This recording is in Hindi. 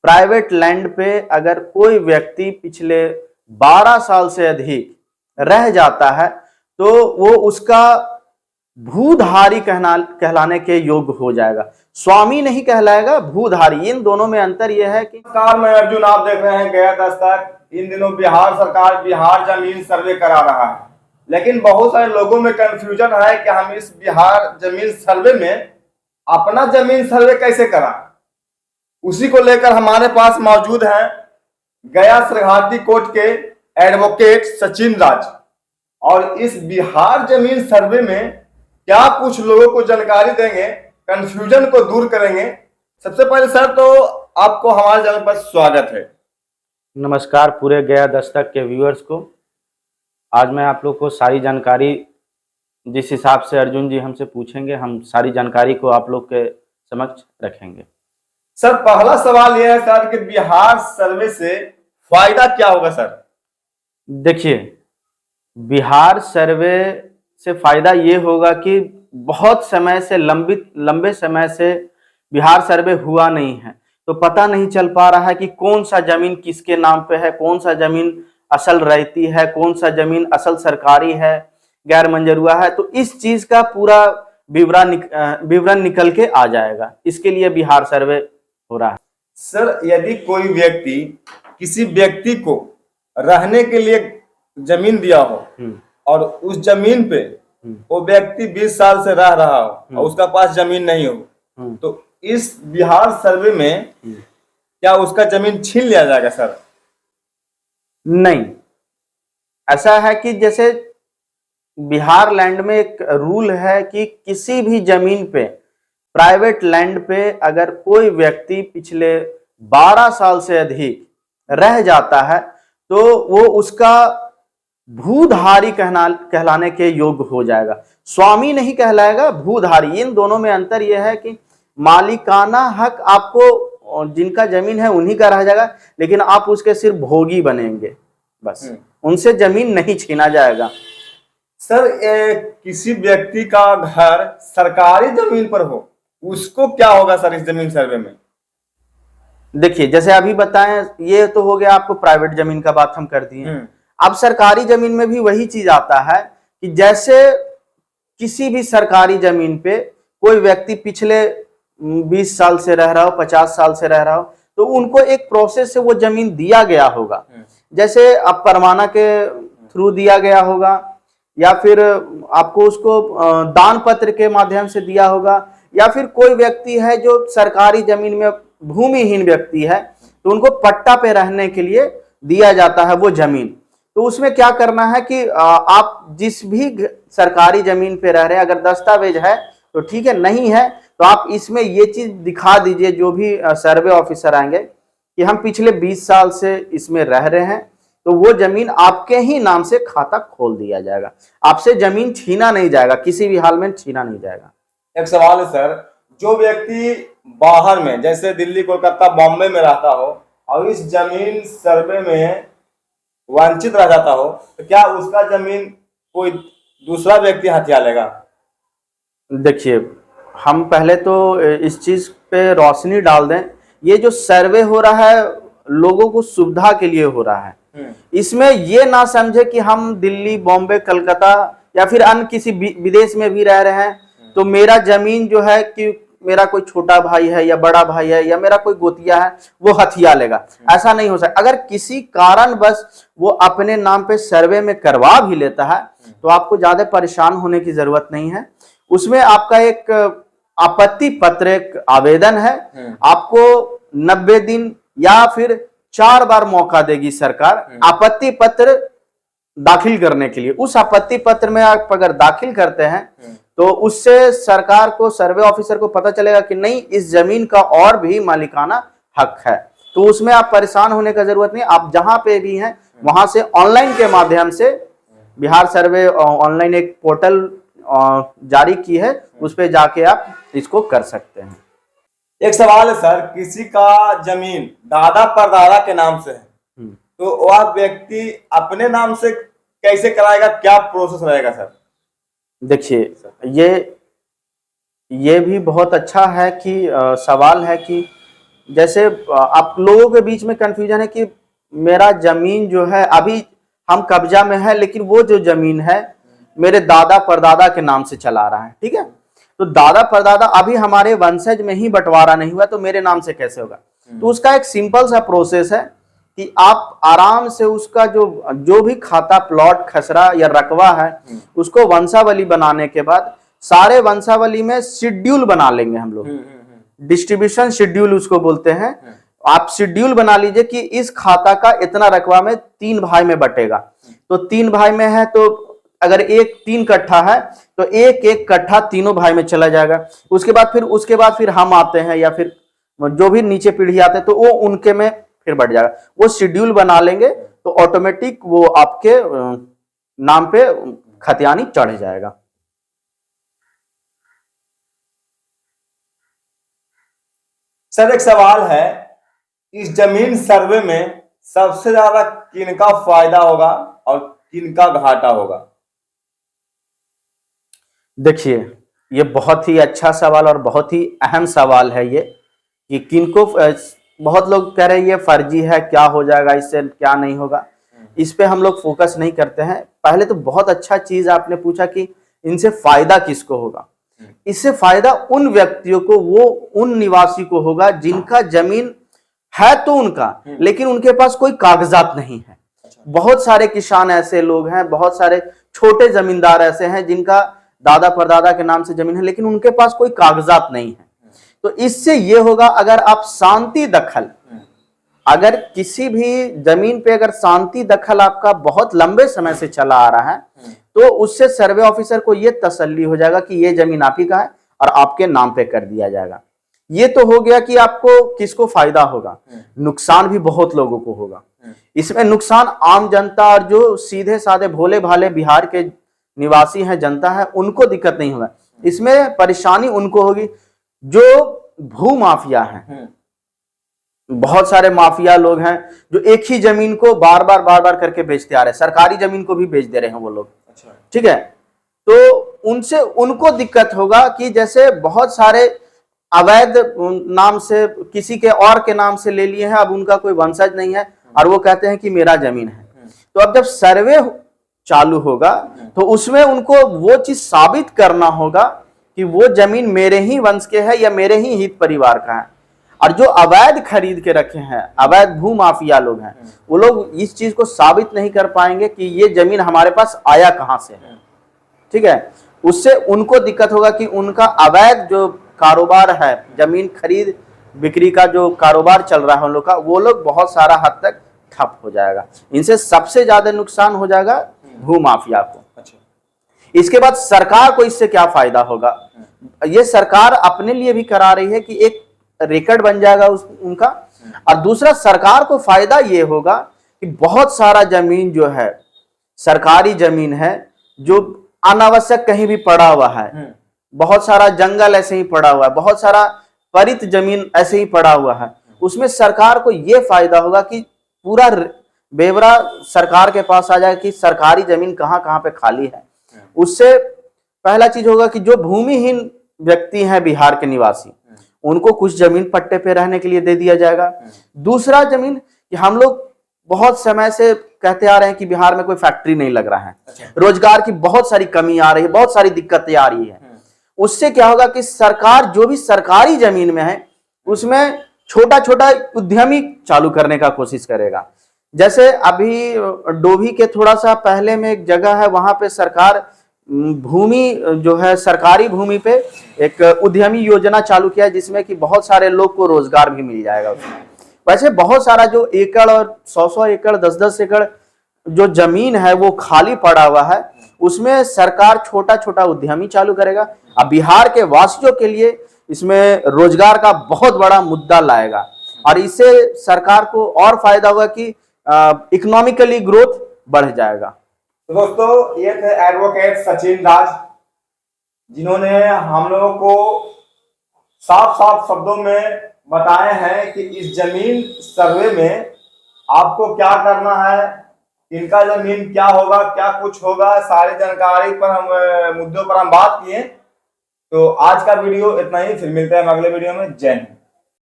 प्राइवेट लैंड पे अगर कोई व्यक्ति पिछले 12 साल से अधिक रह जाता है तो वो उसका भूधारी कहलाने के योग्य हो जाएगा। स्वामी नहीं कहलाएगा, भूधारी। इन दोनों में अंतर यह है कि नमस्कार, मैं अर्जुन, आप देख रहे हैं गया दस्तक। इन दिनों बिहार सरकार बिहार जमीन सर्वे करा रहा है, लेकिन बहुत सारे लोगों में कंफ्यूजन है कि हम इस बिहार जमीन सर्वे में अपना जमीन सर्वे कैसे करा। उसी को लेकर हमारे पास मौजूद हैं गया सरघाटी कोर्ट के एडवोकेट सचिन राज, और इस बिहार जमीन सर्वे में क्या कुछ लोगों को जानकारी देंगे, कंफ्यूजन को दूर करेंगे। सबसे पहले सर तो आपको हमारे चैनल पर स्वागत है। नमस्कार पूरे गया दस्तक के व्यूअर्स को। आज मैं आप लोग को सारी जानकारी जिस हिसाब से अर्जुन जी हमसे पूछेंगे, हम सारी जानकारी को आप लोग के समक्ष रखेंगे। सर पहला सवाल यह है सर कि बिहार सर्वे से फायदा क्या होगा सर? देखिए, बिहार सर्वे से फायदा ये होगा कि बहुत समय से लंबे समय से बिहार सर्वे हुआ नहीं है, तो पता नहीं चल पा रहा है कि कौन सा जमीन किसके नाम पे है, कौन सा जमीन असल रहती है, कौन सा जमीन असल सरकारी है, गैर मंजूरुआ है। तो इस चीज का पूरा विवरण निकल के आ जाएगा। इसके लिए बिहार सर्वे हो रहा है। सर यदि कोई व्यक्ति किसी व्यक्ति को रहने के लिए जमीन दिया हो और उस जमीन पे वो व्यक्ति 20 साल से रह रहा हो और उसका पास जमीन नहीं हो, तो इस बिहार सर्वे में क्या उसका जमीन छीन लिया जाएगा सर? नहीं, ऐसा है कि जैसे बिहार लैंड में एक रूल है कि किसी भी जमीन पे, प्राइवेट लैंड पे अगर कोई व्यक्ति पिछले 12 साल से अधिक रह जाता है तो वो उसका भूधारी कहलाने के योग्य हो जाएगा। स्वामी नहीं कहलाएगा, भूधारी। इन दोनों में अंतर यह है कि मालिकाना हक आपको जिनका जमीन है उन्हीं का रह जाएगा, लेकिन आप उसके सिर्फ भोगी बनेंगे, बस। उनसे जमीन नहीं छीना जाएगा। सर किसी व्यक्ति का घर सरकारी जमीन पर हो, उसको क्या होगा सर इस जमीन सर्वे में? देखिए, जैसे अभी बताएं, ये तो हो गया आपको प्राइवेट जमीन का बात हम कर दिए। अब सरकारी जमीन में भी वही चीज आता है कि जैसे किसी भी सरकारी जमीन पे कोई व्यक्ति पिछले 20 साल से रह रहा हो, 50 साल से रह रहा हो, तो उनको एक प्रोसेस से वो जमीन दिया गया होगा। जैसे अब परवाना के थ्रू दिया गया होगा, या फिर आपको उसको दान पत्र के माध्यम से दिया होगा, या फिर कोई व्यक्ति है जो सरकारी जमीन में भूमिहीन व्यक्ति है तो उनको पट्टा पे रहने के लिए दिया जाता है वो जमीन। तो उसमें क्या करना है कि आप जिस भी सरकारी जमीन पे रह रहे हैं, अगर दस्तावेज है तो ठीक है, नहीं है तो आप इसमें ये चीज दिखा दीजिए, जो भी सर्वे ऑफिसर आएंगे, कि हम पिछले 20 साल से इसमें रह रहे हैं, तो वो जमीन आपके ही नाम से खाता खोल दिया जाएगा। आपसे जमीन छीना नहीं जाएगा, किसी भी हाल में छीना नहीं जाएगा। एक सवाल है सर, जो व्यक्ति बाहर में जैसे दिल्ली, कोलकाता, बॉम्बे में रहता हो और इस जमीन सर्वे में वंचित रह जाता हो, तो क्या उसका जमीन कोई दूसरा व्यक्ति हथिया लेगा? देखिए, हम पहले तो इस चीज पे रोशनी डाल दें। ये जो सर्वे हो रहा है लोगों को सुविधा के लिए हो रहा है। इसमें ये ना समझे कि हम दिल्ली, बॉम्बे, कलकत्ता या फिर अन्य किसी विदेश में भी रह रहे हैं तो मेरा जमीन जो है कि मेरा कोई छोटा भाई है या बड़ा भाई है या मेरा कोई गोतिया है वो हथिया लेगा। ऐसा नहीं हो सकता। अगर किसी कारण बस वो अपने नाम पे सर्वे में करवा भी लेता है तो आपको ज्यादा परेशान होने की जरूरत नहीं है। उसमें आपका एक आपत्ति पत्र, एक आवेदन है, आपको 90 दिन या फिर 4 बार मौका देगी सरकार आपत्ति पत्र दाखिल करने के लिए। उस आपत्ति पत्र में आप अगर दाखिल करते हैं तो उससे सरकार को, सर्वे ऑफिसर को पता चलेगा कि नहीं, इस जमीन का और भी मालिकाना हक है। तो उसमें आप परेशान होने का जरूरत नहीं। आप जहां पे भी हैं वहां से ऑनलाइन के माध्यम से, बिहार सर्वे ऑनलाइन एक पोर्टल जारी की है, उस पे जाके आप इसको कर सकते हैं। एक सवाल है सर, किसी का जमीन दादा परदादा के नाम से है तो वह व्यक्ति अपने नाम से कैसे कराएगा, क्या प्रोसेस रहेगा सर? देखिए, ये भी बहुत अच्छा है कि सवाल है कि जैसे आप लोगों के बीच में कंफ्यूजन है कि मेरा जमीन जो है अभी हम कब्जा में है, लेकिन वो जो जमीन है मेरे दादा परदादा के नाम से चला रहा है, ठीक है। तो दादा परदादा अभी हमारे वंशज में ही बंटवारा नहीं हुआ, तो मेरे नाम से कैसे होगा। तो उसका एक सिंपल सा प्रोसेस है कि आप आराम से उसका जो भी खाता प्लॉट खसरा या रकबा है उसको वंशावली बनाने के बाद सारे वंशावली में शेड्यूल बना लेंगे हम लोग, डिस्ट्रीब्यूशन शेड्यूल उसको बोलते हैं। आप शेड्यूल बना लीजिए कि इस खाता का इतना रकबा में 3 भाई में बटेगा, तो 3 भाई में है तो अगर 3 कट्ठा है तो एक कट्ठा तीनों भाई में चला जाएगा। उसके बाद फिर हम आते हैं या फिर जो भी नीचे पीढ़ी आते हैं तो वो उनके में फिर बढ़ जाएगा। वो शेड्यूल बना लेंगे तो ऑटोमेटिक वो आपके नाम पे खतियानी चढ़ जाएगा। सर एक सवाल है, इस जमीन सर्वे में सबसे ज्यादा किनका फायदा होगा और किनका घाटा होगा? देखिए, ये बहुत ही अच्छा सवाल और बहुत ही अहम सवाल है ये कि किनको, बहुत लोग कह रहे हैं ये फर्जी है, क्या हो जाएगा इससे, क्या नहीं होगा। इस पे हम लोग फोकस नहीं करते हैं। पहले तो बहुत अच्छा चीज आपने पूछा कि इनसे फायदा किसको होगा। इससे फायदा उन व्यक्तियों को, वो उन निवासी को होगा जिनका जमीन है तो उनका, लेकिन उनके पास कोई कागजात नहीं है। बहुत सारे किसान ऐसे लोग हैं, बहुत सारे छोटे जमींदार ऐसे हैं जिनका दादा परदादा के नाम से जमीन है लेकिन उनके पास कोई कागजात नहीं है। तो इससे ये होगा, अगर आप शांति दखल, अगर किसी भी जमीन पे अगर शांति दखल आपका बहुत लंबे समय से चला आ रहा है तो उससे सर्वे ऑफिसर को यह तसल्ली हो जाएगा कि ये जमीन आप ही का है और आपके नाम पे कर दिया जाएगा। ये तो हो गया कि आपको किसको फायदा होगा। नुकसान भी बहुत लोगों को होगा। इसमें नुकसान आम जनता और जो सीधे साधे भोले भाले बिहार के निवासी हैं, जनता है, उनको दिक्कत नहीं होगा। इसमें परेशानी उनको होगी जो भू माफिया हैं। बहुत सारे माफिया लोग हैं जो एक ही जमीन को बार बार करके बेचते आ रहे हैं, सरकारी जमीन को भी बेच दे रहे हैं वो लोग, ठीक है। तो उनसे उनको दिक्कत होगा कि जैसे बहुत सारे अवैध नाम से किसी के और के नाम से ले लिए हैं, अब उनका कोई वंशज नहीं है और वो कहते हैं कि मेरा जमीन है। तो अब जब सर्वे चालू होगा तो उसमें उनको वो चीज साबित करना होगा कि वो जमीन मेरे ही वंश के है या मेरे ही हित परिवार का है। और जो अवैध खरीद के रखे हैं, अवैध भू माफिया लोग हैं, वो लोग इस चीज को साबित नहीं कर पाएंगे कि ये जमीन हमारे पास आया कहां से है, ठीक है। उससे उनको दिक्कत होगा कि उनका अवैध जो कारोबार है, जमीन खरीद बिक्री का जो कारोबार चल रहा है उन लोग का, वो लोग बहुत सारा हद तक ठप हो जाएगा। इनसे सबसे ज्यादा नुकसान हो जाएगा भू माफिया को। इसके बाद सरकार को इससे क्या फायदा होगा? ये सरकार अपने लिए भी करा रही है कि एक रिकॉर्ड बन जाएगा उनका, और दूसरा सरकार को फायदा ये होगा कि बहुत सारा जमीन जो है, सरकारी जमीन है जो अनावश्यक कहीं भी पड़ा हुआ है, बहुत सारा जंगल ऐसे ही पड़ा हुआ है, बहुत सारा परित जमीन ऐसे ही पड़ा हुआ है, उसमें सरकार को यह फायदा होगा कि पूरा बेवरा सरकार के पास आ जाए कि सरकारी जमीन कहां कहां पे खाली है। उससे पहला चीज होगा कि जो भूमिहीन व्यक्ति हैं बिहार के निवासी, उनको कुछ जमीन पट्टे पे रहने के लिए दे दिया जाएगा। दूसरा जमीन कि हम लोग बहुत समय से कहते आ रहे हैं कि बिहार में कोई फैक्ट्री नहीं लग रहा है, रोजगार की बहुत सारी कमी आ रही है, बहुत सारी दिक्कतें आ रही है। उससे क्या होगा कि सरकार जो भी सरकारी जमीन में है उसमें छोटा छोटा उद्यमी चालू करने का कोशिश करेगा। जैसे अभी डोभी के थोड़ा सा पहले में एक जगह है, वहां पे सरकार भूमि जो है, सरकारी भूमि पे एक उद्यमी योजना चालू किया जिसमें कि बहुत सारे लोग को रोजगार भी मिल जाएगा उसमें। वैसे बहुत सारा जो एकड़ और 100-100 एकड़ 10-10 एकड़ जो जमीन है वो खाली पड़ा हुआ है, उसमें सरकार छोटा छोटा उद्यमी चालू करेगा। अब बिहार के वासियों के लिए इसमें रोजगार का बहुत बड़ा मुद्दा लाएगा और इससे सरकार को और फायदा होगा कि इकोनॉमिकली ग्रोथ बढ़ जाएगा। तो दोस्तों, ये थे एडवोकेट सचिन राज, जिन्होंने हम लोगों को साफ साफ शब्दों में बताए हैं कि इस जमीन सर्वे में आपको क्या करना है, इनका जमीन क्या होगा, क्या कुछ होगा, सारी जानकारी पर हम मुद्दों पर हम बात किए। तो आज का वीडियो इतना ही, फिर मिलते हैं अगले वीडियो में। जय हिंद।